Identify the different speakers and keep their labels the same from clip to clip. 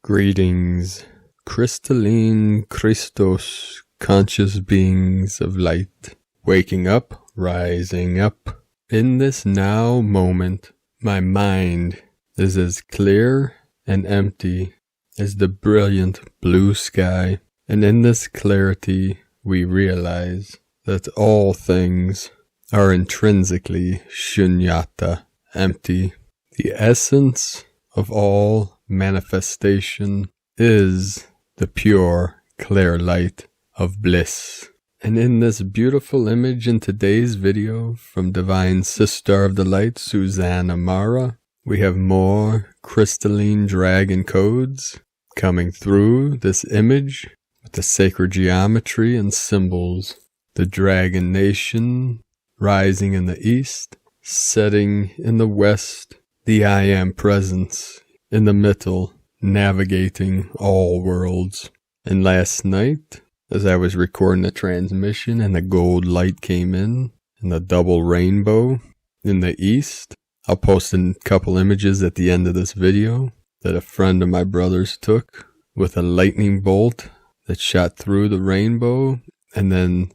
Speaker 1: Greetings, crystalline Christos, conscious beings of light, waking up, rising up. In this now moment, my mind is as clear and empty as the brilliant blue sky, and in this clarity we realize that all things are intrinsically shunyata, empty. The essence of all manifestation is the pure, clear light of bliss. And in this beautiful image in today's video from Divine Sister of the Light, Susanna Mara, we have more crystalline dragon codes coming through this image with the sacred geometry and symbols. The dragon nation rising in the east, setting in the west, the I Am presence in the middle, navigating all worlds. And last night, as I was recording the transmission and the gold light came in, and the double rainbow in the east, I'll post a couple images at the end of this video that a friend of my brother's took with a lightning bolt that shot through the rainbow, and then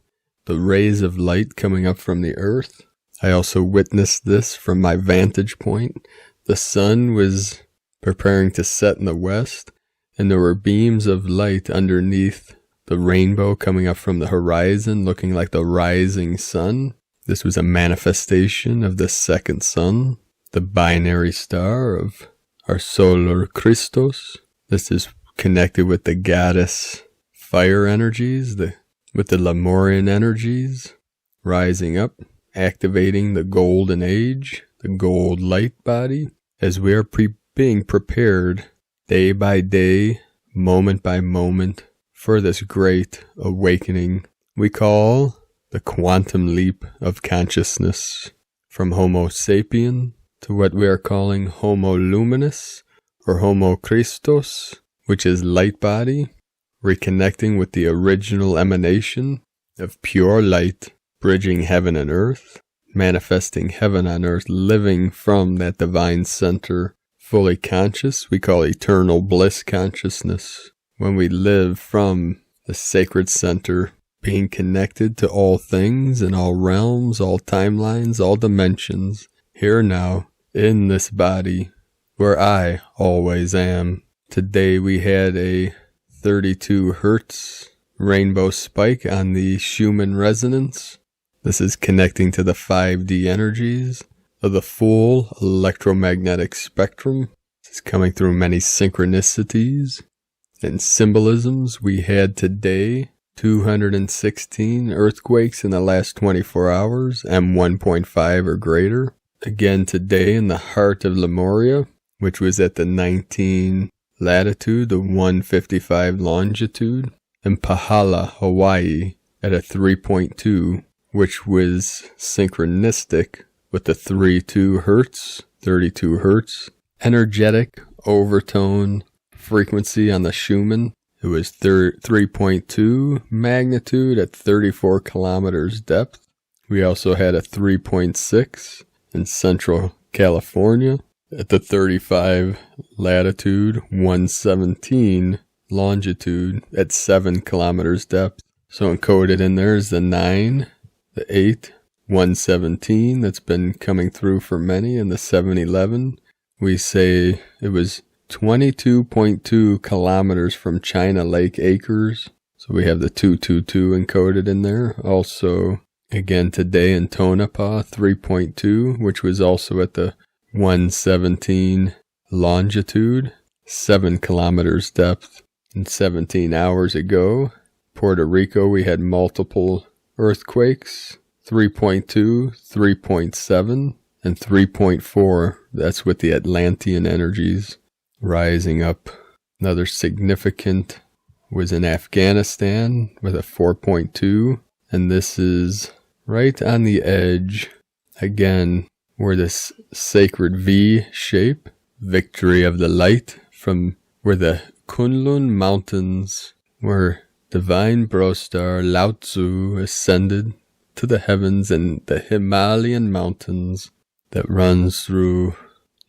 Speaker 1: the rays of light coming up from the earth. I also witnessed this from my vantage point. The sun was preparing to set in the west, and there were beams of light underneath the rainbow coming up from the horizon, looking like the rising sun. This was a manifestation of the second sun, the binary star of our solar Christos. This is connected with the goddess fire energies, with the Lemurian energies, rising up, activating the golden age, the gold light body, as we are being prepared day by day, moment by moment, for this great awakening we call the quantum leap of consciousness, from Homo sapien to what we are calling Homo luminous or Homo Christos, which is light body, reconnecting with the original emanation of pure light, bridging heaven and earth, manifesting heaven on earth, living from that divine center, fully conscious. We call eternal bliss consciousness. When we live from the sacred center, being connected to all things in all realms, all timelines, all dimensions, here now, in this body, where I always am. Today we had a 32 hertz rainbow spike on the Schumann resonance. This is connecting to the 5D energies of the full electromagnetic spectrum. This is coming through many synchronicities and symbolisms. We had today 216 earthquakes in the last 24 hours, M1.5 or greater. Again today in the heart of Lemuria, which was at the 19 latitude, the 155 longitude, and Pahala, Hawaii, at a 3.2, which was synchronistic with the 32 hertz, energetic overtone frequency on the Schumann. It was 3.2 magnitude at 34 kilometers depth. We also had a 3.6 in Central California at the 35 latitude, 117 longitude at 7 kilometers depth. So encoded in there is the 9, the 8, 117 that's been coming through for many, and the 711. We say it was 22.2 kilometers from China Lake Acres. So we have the 222 encoded in there. Also, again today in Tonopah, 3.2, which was also at the 117 longitude, 7 kilometers depth. And 17 hours ago, Puerto Rico, we had multiple earthquakes, 3.2, 3.7, and 3.4. That's with the Atlantean energies rising up. Another significant was in Afghanistan with a 4.2, and this is right on the edge, again, where this sacred V shape, victory of the light, from where the Kunlun Mountains, where divine bro star Lao Tzu ascended to the heavens, and the Himalayan mountains that runs through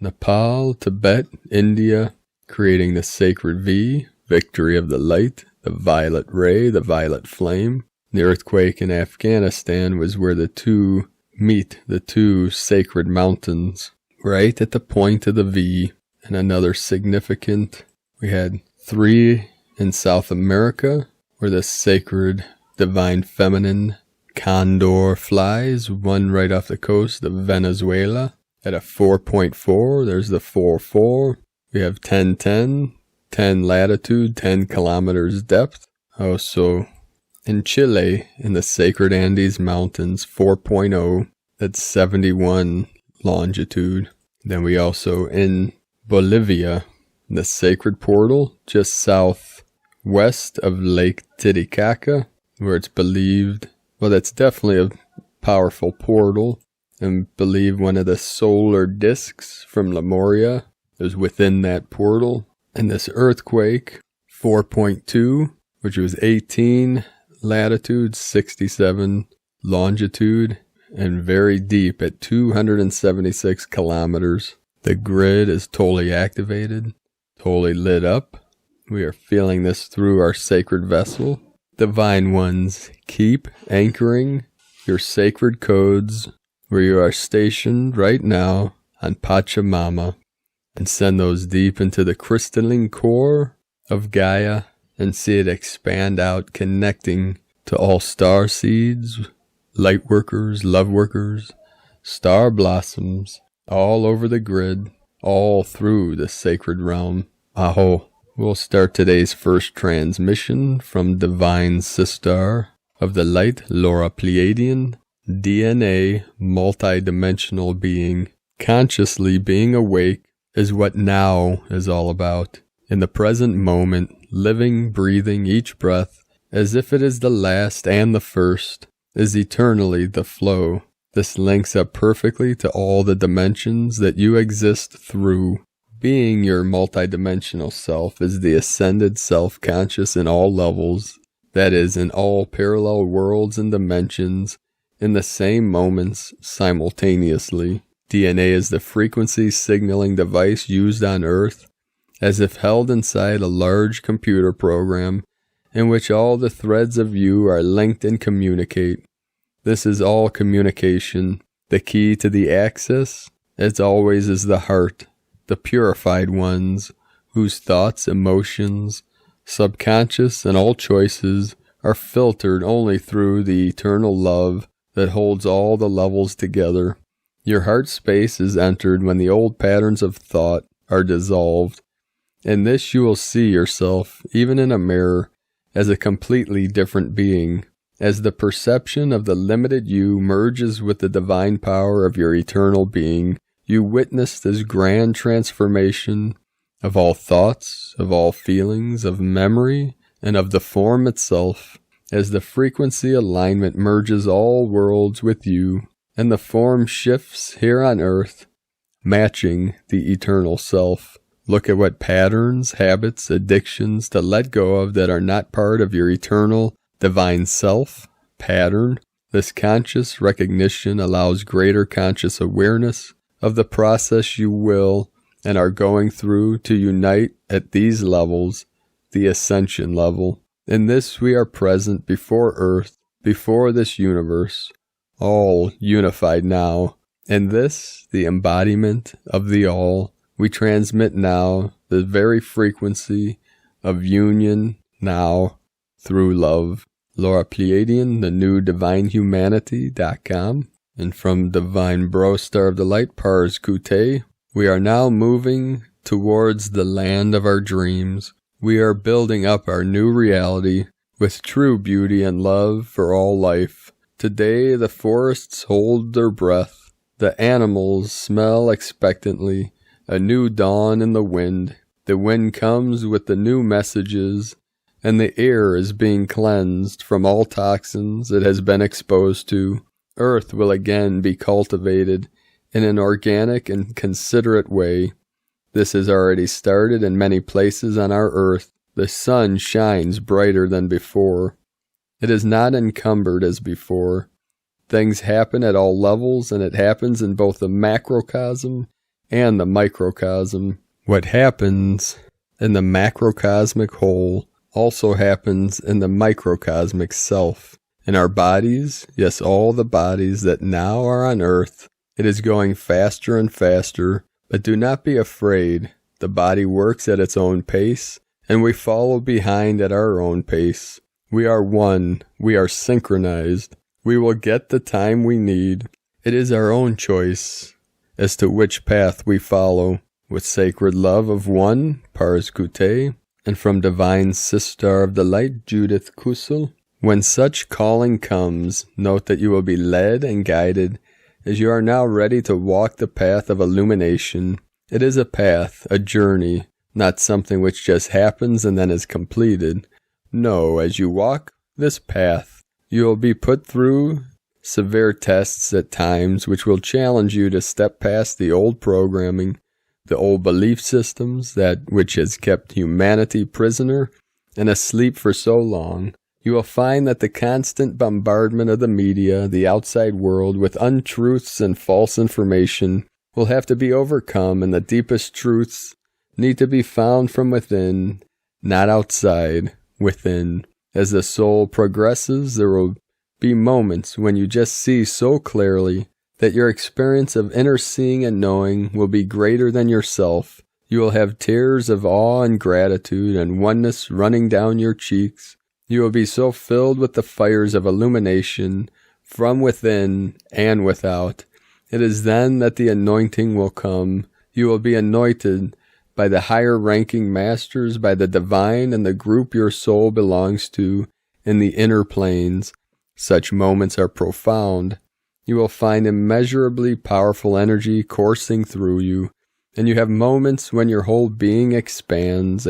Speaker 1: Nepal, Tibet, India, creating the sacred V, victory of the light, the violet ray, the violet flame. The earthquake in Afghanistan was where the two meet, the two sacred mountains, right at the point of the V. And another significant, we had 3 in South America, where the sacred divine feminine condor flies, one right off the coast of Venezuela at a 4.4. There's the 4.4. We have 10 latitude, 10 kilometers depth. Also in Chile, in the sacred Andes Mountains, 4.0, that's 71 longitude. Then we also in Bolivia, the sacred portal, just southwest of Lake Titicaca, where it's believed, well, that's definitely a powerful portal, and believe one of the solar discs from Lemuria is within that portal. And this earthquake, 4.2, which was 18 latitude, 67 longitude, and very deep at 276 kilometers. The grid is totally activated, totally lit up. We are feeling this through our sacred vessel. Divine ones, keep anchoring your sacred codes where you are stationed right now on Pachamama, and send those deep into the crystalline core of Gaia and see it expand out, connecting to all star seeds, light workers, love workers, star blossoms, all over the grid, all through the sacred realm. Aho. We'll start today's first transmission from Divine Sistar of the Light, Laura Pleiadian, DNA, multidimensional being. Consciously being awake is what now is all about. In the present moment, living, breathing each breath as if it is the last and the first, is eternally the flow. This links up perfectly to all the dimensions that you exist through. Being your multidimensional self is the ascended self-conscious in all levels, that is, in all parallel worlds and dimensions, in the same moments, simultaneously. DNA is the frequency signaling device used on Earth, as if held inside a large computer program, in which all the threads of you are linked and communicate. This is all communication. The key to the access, as always, is the heart, the purified ones, whose thoughts, emotions, subconscious, and all choices are filtered only through the eternal love that holds all the levels together. Your heart space is entered when the old patterns of thought are dissolved. In this you will see yourself, even in a mirror, as a completely different being. As the perception of the limited you merges with the divine power of your eternal being, you witness this grand transformation of all thoughts, of all feelings, of memory, and of the form itself, as the frequency alignment merges all worlds with you, and the form shifts here on earth, matching the eternal self. Look at what patterns, habits, addictions to let go of that are not part of your eternal divine self pattern. This conscious recognition allows greater conscious awareness of the process you will and are going through to unite at these levels, the Ascension level. In this we are present before Earth, before this universe, all unified now. In this, the embodiment of the all, we transmit now the very frequency of union now through love. Laura Pleiadian, the new divinehumanity.com. And from Divine Bro Star of the Light, Pars Kute, we are now moving towards the land of our dreams. We are building up our new reality with true beauty and love for all life. Today the forests hold their breath. The animals smell expectantly. A new dawn in the wind. The wind comes with the new messages, and the air is being cleansed from all toxins it has been exposed to. Earth will again be cultivated in an organic and considerate way. This has already started in many places on our earth. The sun shines brighter than before. It is not encumbered as before. Things happen at all levels, and it happens in both the macrocosm and the microcosm. What happens in the macrocosmic whole also happens in the microcosmic self. In our bodies, yes, all the bodies that now are on earth, it is going faster and faster, but do not be afraid. The body works at its own pace, and we follow behind at our own pace. We are one. We are synchronized. We will get the time we need. It is our own choice as to which path we follow. With sacred love of one, Pars Kute, and from divine Sister of the Light, Judith Kusel. When such calling comes, note that you will be led and guided as you are now ready to walk the path of illumination. It is a path, a journey, not something which just happens and then is completed. No, as you walk this path, you will be put through severe tests at times which will challenge you to step past the old programming, the old belief systems, that which has kept humanity prisoner and asleep for so long. You will find that the constant bombardment of the media, the outside world, with untruths and false information will have to be overcome, and the deepest truths need to be found from within, not outside, within. As the soul progresses, there will be moments when you just see so clearly that your experience of inner seeing and knowing will be greater than yourself. You will have tears of awe and gratitude and oneness running down your cheeks. You will be so filled with the fires of illumination from within and without. It is then that the anointing will come. You will be anointed by the higher-ranking masters, by the divine and the group your soul belongs to in the inner planes. Such moments are profound. You will find immeasurably powerful energy coursing through you, and you have moments when your whole being expands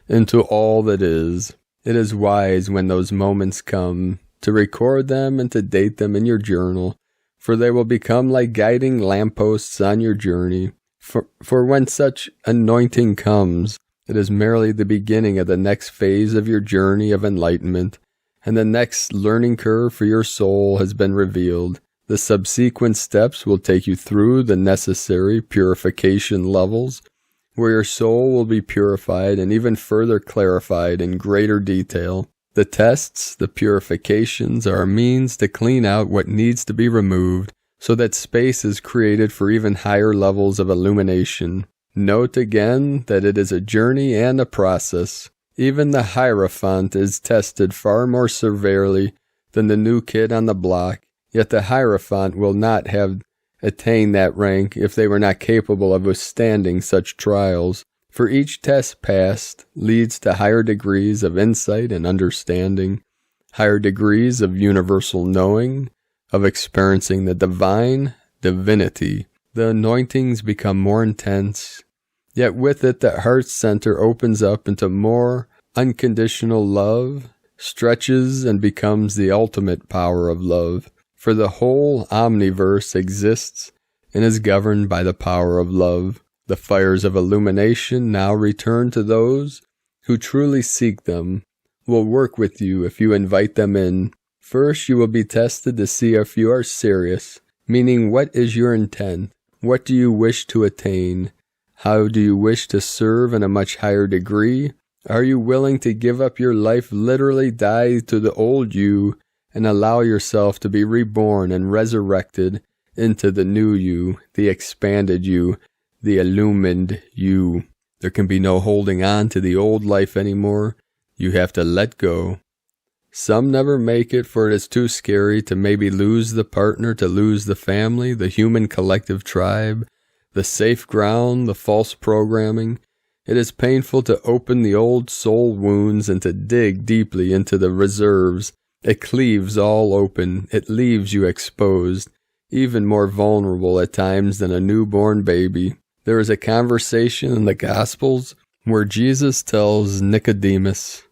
Speaker 1: into all that is. It is wise when those moments come to record them and to date them in your journal, for they will become like guiding lampposts on your journey. For when such anointing comes, it is merely the beginning of the next phase of your journey of enlightenment, and the next learning curve for your soul has been revealed. The subsequent steps will take you through the necessary purification levels, where your soul will be purified and even further clarified in greater detail. The tests, the purifications, are a means to clean out what needs to be removed, so that space is created for even higher levels of illumination. Note again that it is a journey and a process. Even the Hierophant is tested far more severely than the new kid on the block, yet the Hierophant will not have attained that rank if they were not capable of withstanding such trials. For each test passed leads to higher degrees of insight and understanding, higher degrees of universal knowing, of experiencing the divine divinity. The anointings become more intense, yet with it the heart center opens up into more unconditional love, stretches and becomes the ultimate power of love. For the whole omniverse exists and is governed by the power of love. The fires of illumination now return to those who truly seek them, will work with you if you invite them in. First, you will be tested to see if you are serious, meaning what is your intent? What do you wish to attain? How do you wish to serve in a much higher degree? Are you willing to give up your life, literally die to the old you, and allow yourself to be reborn and resurrected into the new you, the expanded you, the illumined you? There can be no holding on to the old life anymore. You have to let go. Some never make it, for it is too scary to maybe lose the partner, to lose the family, the human collective tribe, the safe ground, the false programming. It is painful to open the old soul wounds and to dig deeply into the reserves. It cleaves all open. It leaves you exposed, even more vulnerable at times than a newborn baby. There is a conversation in the Gospels where Jesus tells Nicodemus,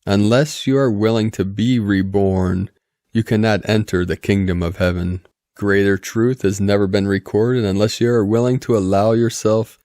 Speaker 1: "Unless you are willing to be reborn, you cannot enter the kingdom of heaven." Greater truth has never been recorded unless you are willing to allow yourself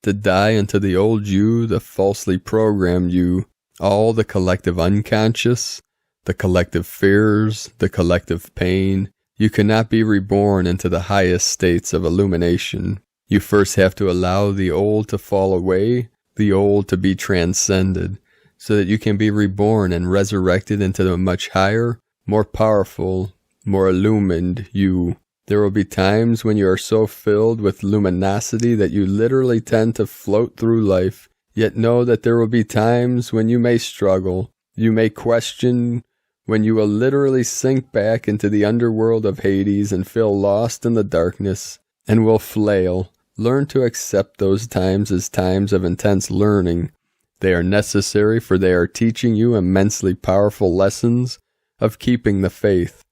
Speaker 1: to die into the old you, the falsely programmed you, all the collective unconscious, the collective fears, the collective pain. You cannot be reborn into the highest states of illumination. You first have to allow the old to fall away, the old to be transcended, so that you can be reborn and resurrected into a much higher, more powerful, more illumined you. There will be times when you are so filled with luminosity that you literally tend to float through life, yet know that there will be times when you may struggle, you may question, when you will literally sink back into the underworld of Hades and feel lost in the darkness, and will flail. Learn to accept those times as times of intense learning. They are necessary, for they are teaching you immensely powerful lessons of keeping the faith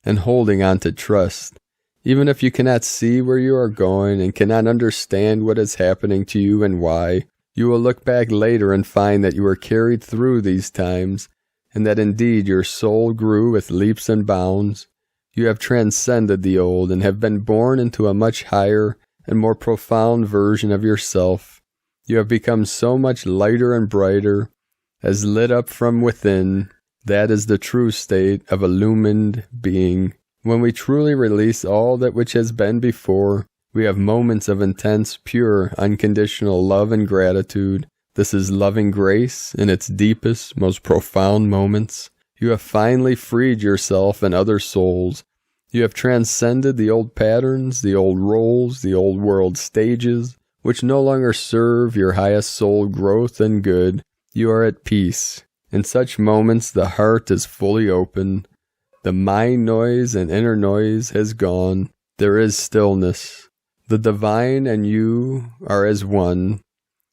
Speaker 1: and holding on to trust. Even if you cannot see where you are going and cannot understand what is happening to you and why, you will look back later and find that you were carried through these times, and that indeed your soul grew with leaps and bounds. You have transcended the old and have been born into a much higher and more profound version of yourself. You have become so much lighter and brighter, as lit up from within. That is the true state of illumined being. When we truly release all that which has been before, we have moments of intense, pure, unconditional love and gratitude. This is loving grace in its deepest, most profound moments. You have finally freed yourself and other souls. You have transcended the old patterns, the old roles, the old world stages, which no longer serve your highest soul growth and good. You are at peace. In such moments, the heart is fully open. The mind noise and inner noise has gone. There is stillness. The divine and you are as one.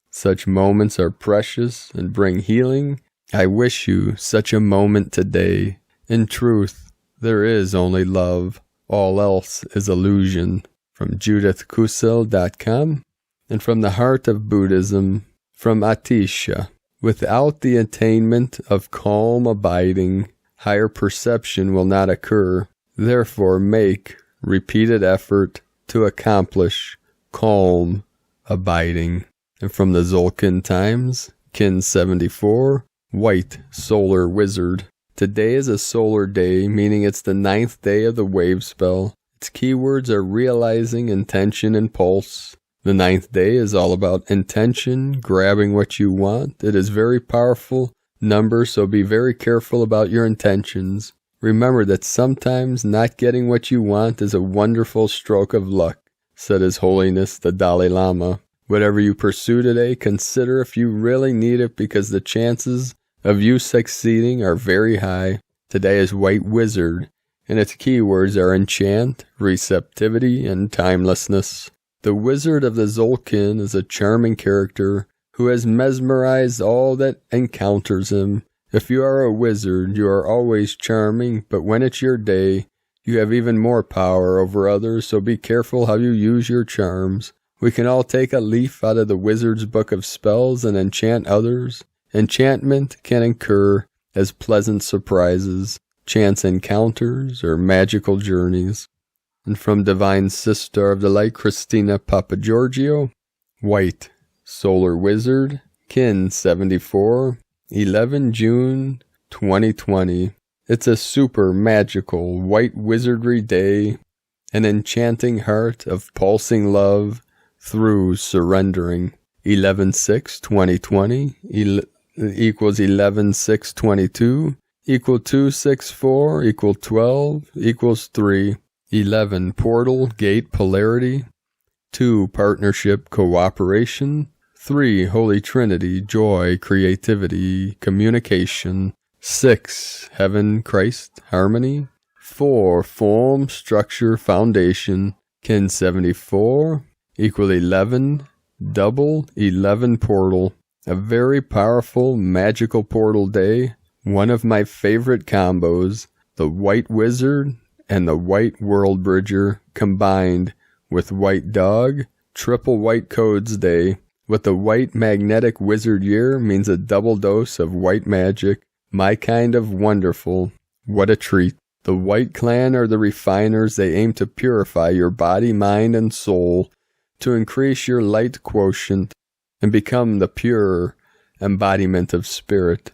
Speaker 1: Such moments are precious and bring healing. I wish you such a moment today. In truth, there is only love. All else is illusion. From JudithKusil.com and from the Heart of Buddhism, from Atisha. Without the attainment of calm abiding, higher perception will not occur. Therefore, make repeated effort to accomplish calm abiding. And from the Zolkin Times, Kin 74, White Solar Wizard. Today is a solar day, meaning it's the 9th day of the wave spell. Its keywords are realizing, intention, and pulse. The 9th day is all about intention, grabbing what you want. It is very powerful number, so be very careful about your intentions. Remember that sometimes not getting what you want is a wonderful stroke of luck, said His Holiness the Dalai Lama. Whatever you pursue today, consider if you really need it, because the chances of you succeeding are very high. Today is White Wizard, and its keywords are enchant, receptivity, and timelessness. The Wizard of the Zolkin is a charming character who has mesmerized all that encounters him. If you are a wizard, you are always charming, but when it's your day, you have even more power over others, so be careful how you use your charms. We can all take a leaf out of the wizard's book of spells and enchant others. Enchantment can occur as pleasant surprises, chance encounters, or magical journeys. And from Divine Sister of the Light, Christina Papagiorgio, White Solar Wizard, Kin 74, 11 June 2020. It's a super magical white wizardry day, an enchanting heart of pulsing love through surrendering. 11/6/2020 equals 11/6/22 equal 264 equal 12 equals 3. 11 portal gate polarity. 2 partnership cooperation. 3 Holy Trinity joy creativity communication. 6 heaven Christ harmony. 4 form structure foundation. Kin 74 equal 11 double 11 portal. A very powerful magical portal day. One of my favorite combos, the White Wizard and the White World Bridger combined with White Dog. Triple White Codes Day with the White Magnetic Wizard Year means a double dose of white magic. My kind of wonderful. What a treat. The White Clan are the refiners. They aim to purify your body, mind, and soul to increase your light quotient and become the pure embodiment of spirit.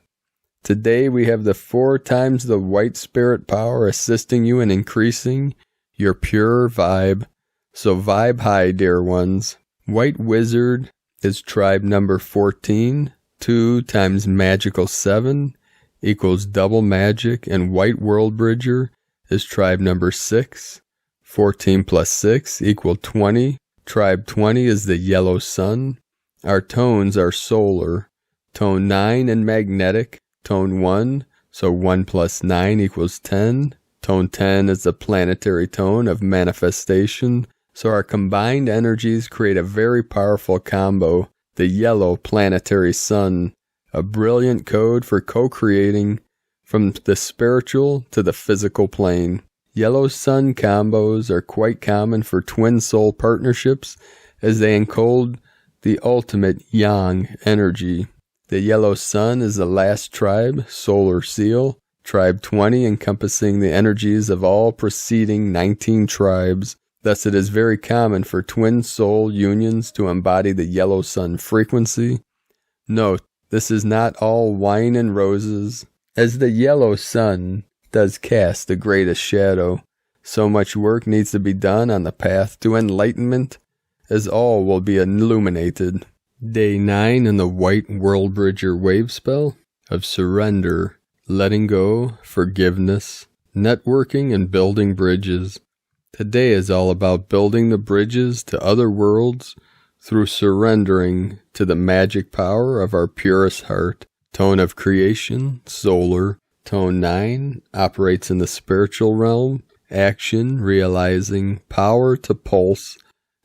Speaker 1: Today we have the 4 times the white spirit power assisting you in increasing your pure vibe. So vibe high, dear ones. White Wizard is tribe number 14. 2 times magical 7 equals double magic. And White World Bridger is tribe number 6. 14 plus 6 equal 20. Tribe 20 is the yellow sun. Our tones are solar. Tone 9 and magnetic. Tone 1, so 1 plus 9 equals 10. Tone 10 is the planetary tone of manifestation. So our combined energies create a very powerful combo. The yellow planetary sun, a brilliant code for co-creating from the spiritual to the physical plane. Yellow sun combos are quite common for twin soul partnerships as they encode the ultimate yang energy. The yellow sun is the last tribe, solar seal, tribe 20 encompassing the energies of all preceding 19 tribes. Thus it is very common for twin soul unions to embody the yellow sun frequency. Note, this is not all wine and roses, as the yellow sun does cast the greatest shadow. So much work needs to be done on the path to enlightenment, as all will be illuminated. Day 9 in the White World Bridger wave spell of surrender, letting go, forgiveness, networking, and building bridges. Today is all about building the bridges to other worlds through surrendering to the magic power of our purest heart. Tone of creation, solar. Tone 9 operates in the spiritual realm. Action, realizing, power to pulse,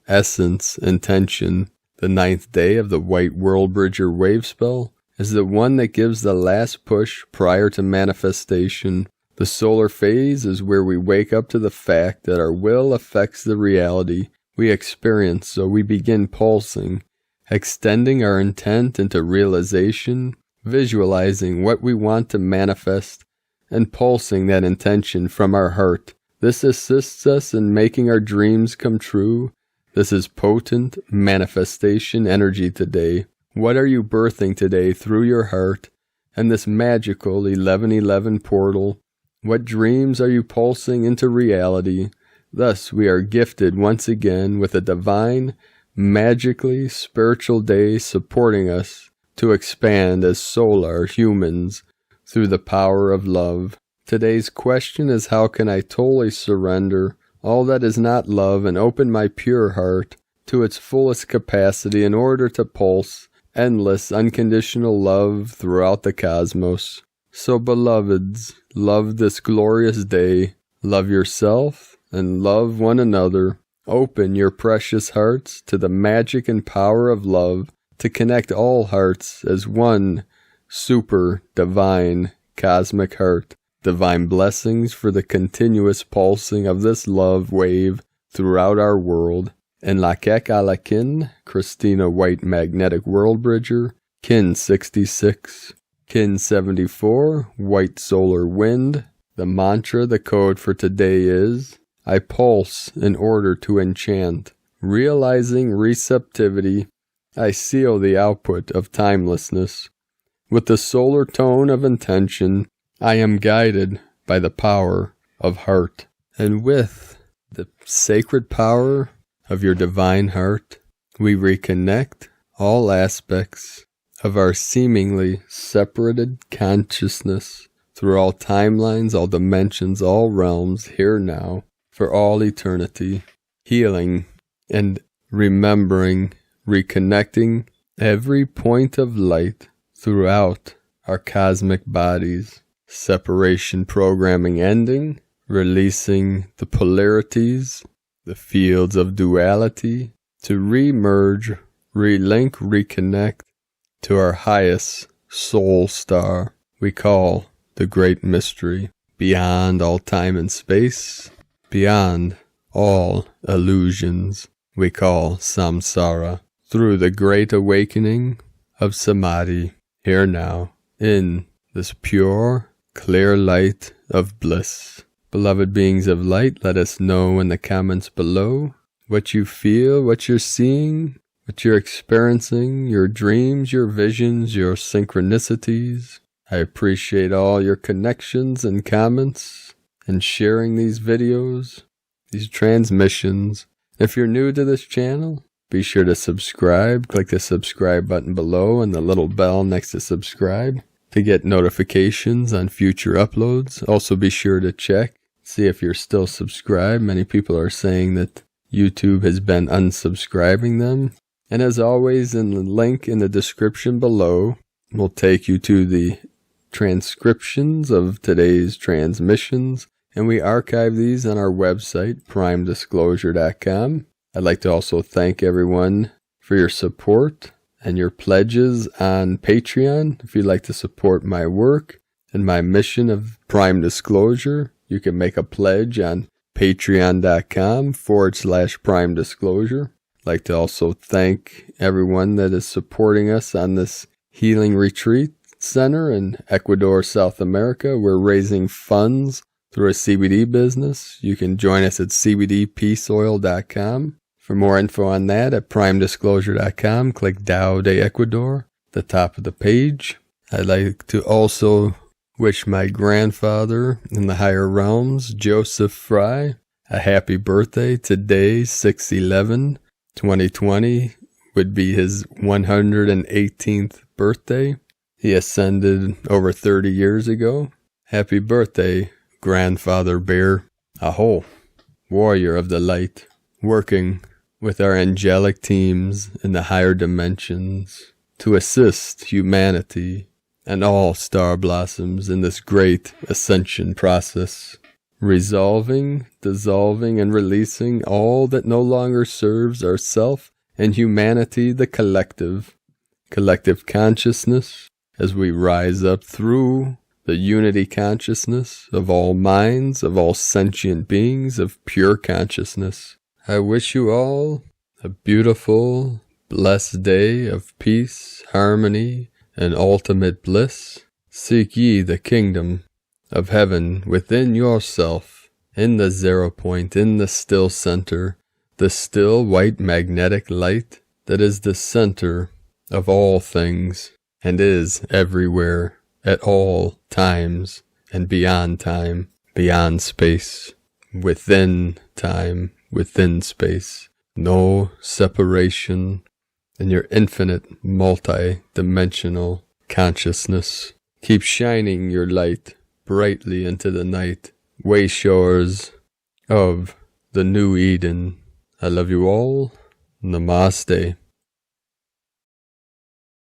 Speaker 1: essence, intention. The 9th day of the White World Bridger wave spell is the one that gives the last push prior to manifestation. The solar phase is where we wake up to the fact that our will affects the reality we experience, so we begin pulsing, extending our intent into realization, visualizing what we want to manifest, and pulsing that intention from our heart. This assists us in making our dreams come true. This is potent manifestation energy today. What are you birthing today through your heart and this magical 1111 portal? What dreams are you pulsing into reality? Thus we are gifted once again with a divine, magically spiritual day supporting us to expand as solar humans through the power of love. Today's question is, how can I totally surrender all that is not love and open my pure heart to its fullest capacity in order to pulse endless unconditional love throughout the cosmos? So beloveds, love this glorious day, love yourself, and love one another. Open your precious hearts to the magic and power of love to connect all hearts as one super divine cosmic heart. Divine blessings for the continuous pulsing of this love wave throughout our world. En Lakek Alakin, Christina White Magnetic World Bridger, Kin 66. Kin 74, White Solar Wind. The mantra, the code for today is, I pulse in order to enchant. Realizing receptivity, I seal the output of timelessness. With the solar tone of intention, I am guided by the power of heart. And with the sacred power of your divine heart, we reconnect all aspects of our seemingly separated consciousness through all timelines, all dimensions, all realms, here now, for all eternity, healing and remembering, reconnecting every point of light throughout our cosmic bodies. Separation programming ending, releasing the polarities, the fields of duality, to re-merge, relink, reconnect to our highest soul star we call the Great Mystery, beyond all time and space, beyond all illusions we call samsara, through the great awakening of samadhi, here now, in this pure, clear light of bliss. Beloved beings of light, let us know in the comments below what you feel, what you're seeing, what you're experiencing, your dreams, your visions, your synchronicities. I appreciate all your connections and comments and sharing these videos, these transmissions, If you're new to this channel, be sure to subscribe. Click the subscribe button below and the little bell next to subscribe to get notifications on future uploads. Also be sure to check, see if you're still subscribed. Many people are saying that YouTube has been unsubscribing them. And as always, in the link in the description below will take you to the transcriptions of today's transmissions. And we archive these on our website, primedisclosure.com. I'd like to also thank everyone for your support and your pledges on Patreon. If you'd like to support my work and my mission of Prime Disclosure, you can make a pledge on patreon.com/Prime Disclosure. I'd like to also thank everyone that is supporting us on this healing retreat center in Ecuador, South America. We're raising funds through a CBD business. You can join us at cbdpeaceoil.com. For more info on that, at primedisclosure.com, click Dao de Ecuador, the top of the page. I'd like to also wish my grandfather in the higher realms, Joseph Fry, a happy birthday. Today, 6/11/2020, would be his 118th birthday. He ascended over 30 years ago. Happy birthday, Grandfather Bear. Aho, warrior of the light, working with our angelic teams in the higher dimensions to assist humanity and all star blossoms in this great ascension process, resolving, dissolving, and releasing all that no longer serves ourself and humanity, the collective consciousness, as we rise up through the unity consciousness of all minds, of all sentient beings, of pure consciousness. I wish you all a beautiful, blessed day of peace, harmony, and ultimate bliss. Seek ye the kingdom of heaven within yourself, in the 0 point, in the still center, the still white magnetic light that is the center of all things and is everywhere at all times and beyond time, beyond space, within time, within space. No separation in your infinite multi-dimensional consciousness. Keep shining your light brightly into the night, way shores of the new Eden. I love you all. Namaste.